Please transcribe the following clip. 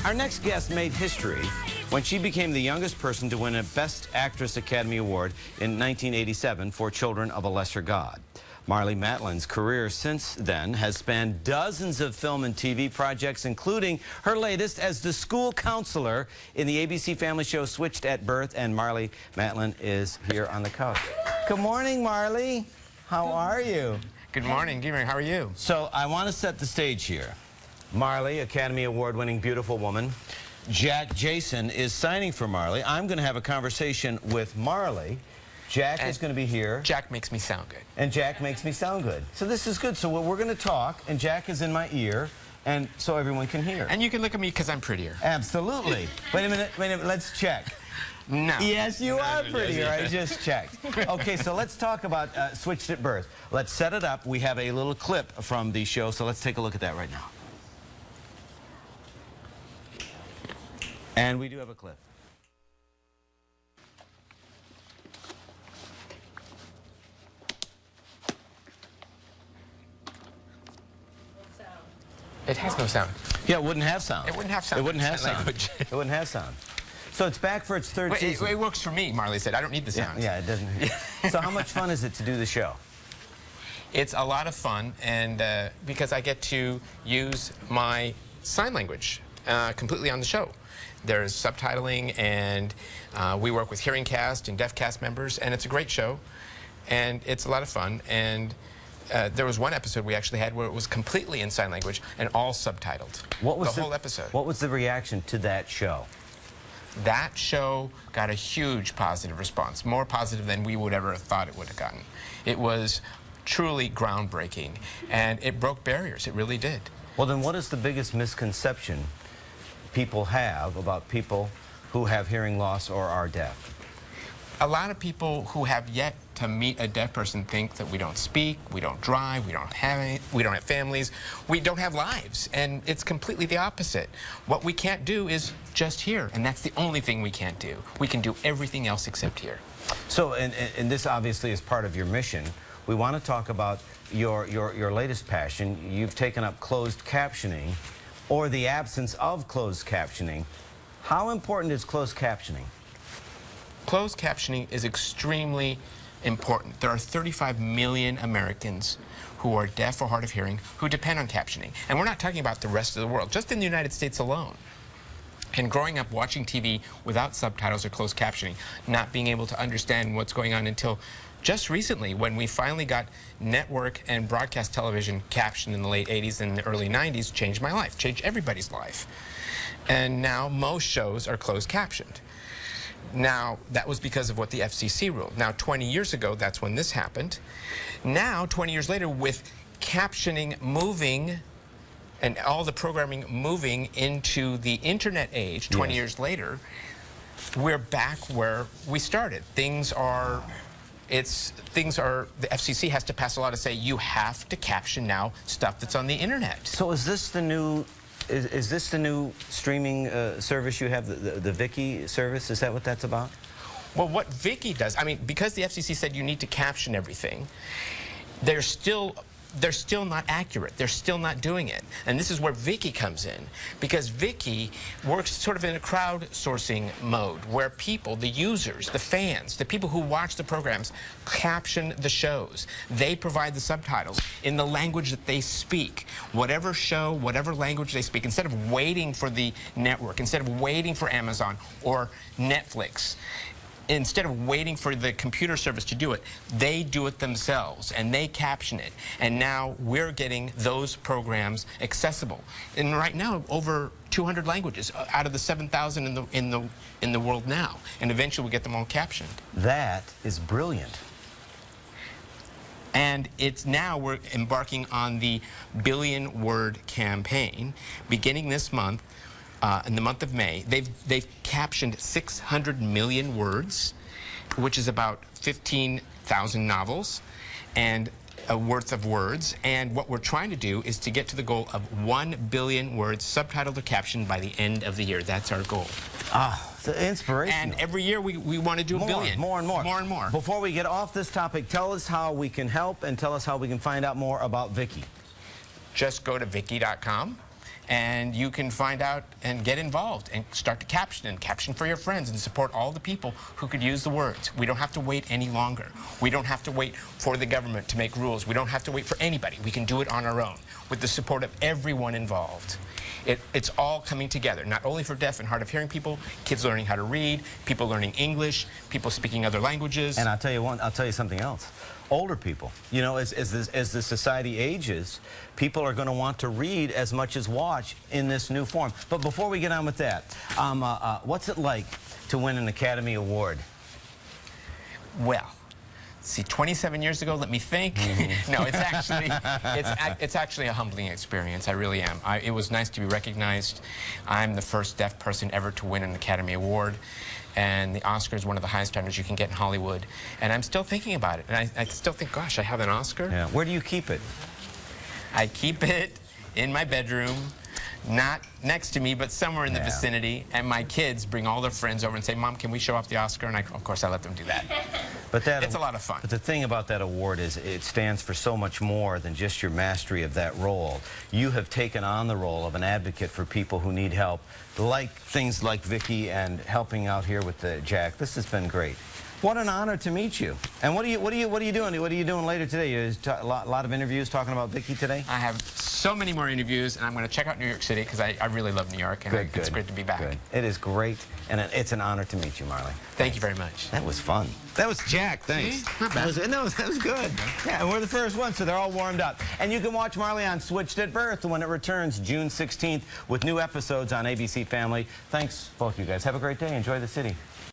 Our next guest made history when she became the youngest person to win a Best Actress Academy Award in 1987 for Children of a Lesser God. Marlee Matlin's career since then has spanned dozens of film and TV projects, including her latest as the school counselor in the ABC family show Switched at Birth, and Marlee Matlin is here on the couch. Good morning, Marlee. How are you? Good morning, Gary. How are you? So I want to set the stage here. Marlee, Academy Award-winning beautiful woman. Jack Jason is signing for Marlee. I'm going to have a conversation with Marlee. Jack is going to be here. Jack makes me sound good. And Jack makes me sound good. So this is good. So we're going to talk, and Jack is in my ear, and so everyone can hear. And you can look at me because I'm prettier. Absolutely. Wait a minute, let's check. No. Yes, you are prettier. I just checked. Okay, so let's talk about Switched at Birth. Let's set it up. We have a little clip from the show, so let's take a look at that right now. And we do have a clip. It has no sound. Yeah, it wouldn't have sound. It wouldn't have sound. It wouldn't have It's sound. language. It wouldn't have sound. So it's back for its third season. It works for me, Marlee said. I don't need the sound. Yeah, it doesn't. So how much fun is it to do the show? It's a lot of fun, and because I get to use my sign language completely on the show. There's subtitling, and we work with hearing cast and deaf cast members, and it's a great show, and it's a lot of fun. And there was one episode we actually had where it was completely in sign language and all subtitled. What was the whole episode? What was the reaction to that show? That show got a huge positive response, more positive than we would ever have thought it would have gotten. It was truly groundbreaking, and it broke barriers. It really did. Well, then what is the biggest misconception people have about people who have hearing loss or are deaf? A lot of people who have yet to meet a deaf person think that we don't speak, we don't drive, we don't have families, we don't have lives, and it's completely the opposite. What we can't do is just hear, and that's the only thing we can't do. We can do everything else except hear. So, and this obviously is part of your mission. We want to talk about your latest passion. You've taken up closed captioning, or the absence of closed captioning. How important is closed captioning? Closed captioning is extremely important. There are 35 million Americans who are deaf or hard of hearing who depend on captioning. And we're not talking about the rest of the world, just in the United States alone. And growing up watching TV without subtitles or closed captioning, not being able to understand what's going on until just recently, when we finally got network and broadcast television captioned in the late 80s and the early 90s, changed my life, changed everybody's life. And now most shows are closed captioned. Now, that was because of what the FCC ruled. Now, 20 years ago, that's when this happened. Now, 20 years later, with captioning moving and all the programming moving into the internet age, 20 years later, we're back where we started. The FCC has to pass a law to say you have to caption now stuff that's on the internet. So is this the new, is this the new streaming service you have, the Viki service? Is that what that's about? Well, what Viki does, I mean, because the FCC said you need to caption everything, they're still not accurate. They're still not doing it. And this is where Viki comes in, because Viki works sort of in a crowdsourcing mode where people, the users, the fans, the people who watch the programs, caption the shows. They provide the subtitles in the language that they speak. Whatever show, whatever language they speak, instead of waiting for the network, instead of waiting for Amazon or Netflix, instead of waiting for the computer service to do it, they do it themselves, and they caption it. And now we're getting those programs accessible. And right now, over 200 languages out of the 7,000 in the world now. And eventually we'll get them all captioned. That is brilliant. And it's now we're embarking on the billion-word campaign. Beginning this month, in the month of May, they've captioned 600 million words, which is about 15,000 novels and worth of words. And what we're trying to do is to get to the goal of 1 billion words subtitled or captioned by the end of the year. That's our goal. Ah, inspirational. And every year we want to do a billion. More and more. More and more. Before we get off this topic, tell us how we can help and tell us how we can find out more about Viki. Just go to Viki.com. and you can find out and get involved and start to caption for your friends and support all the people who could use the words. We don't have to wait any longer. We don't have to wait for the government to make rules. We don't have to wait for anybody. We can do it on our own with the support of everyone involved. It's all coming together, not only for deaf and hard of hearing people, kids learning how to read, people learning English, people speaking other languages. And I'll tell you something else. Older people, you know, as the society ages, people are going to want to read as much as watch in this new form. But before we get on with that, what's it like to win an Academy Award? Well, see, 27 years ago, let me think. No, it's actually a humbling experience. I really am. It was nice to be recognized. I'm the first deaf person ever to win an Academy Award. And the Oscar is one of the highest honors you can get in Hollywood. And I'm still thinking about it. And I still think, gosh, I have an Oscar? Yeah. Where do you keep it? I keep it in my bedroom. Not next to me, but somewhere in the vicinity. And my kids bring all their friends over and say, Mom, can we show off the Oscar? And of course, I let them do that. But it's a lot of fun. But the thing about that award is it stands for so much more than just your mastery of that role. You have taken on the role of an advocate for people who need help, like things like Vicky and helping out here with the Jack. This has been great. What an honor to meet you. And what are you doing? What are you doing later today? A lot of interviews talking about Vicky today? I have so many more interviews, and I'm going to check out New York City because I really love New York, and it's great to be back. Good. It is great, and it's an honor to meet you, Marley. Thank you very much. That was fun. That was Jack. Thanks. Not bad. That was good. Yeah, and we're the first ones, so they're all warmed up. And you can watch Marley on Switched at Birth when it returns June 16th with new episodes on ABC Family. Thanks, both you guys. Have a great day. Enjoy the city.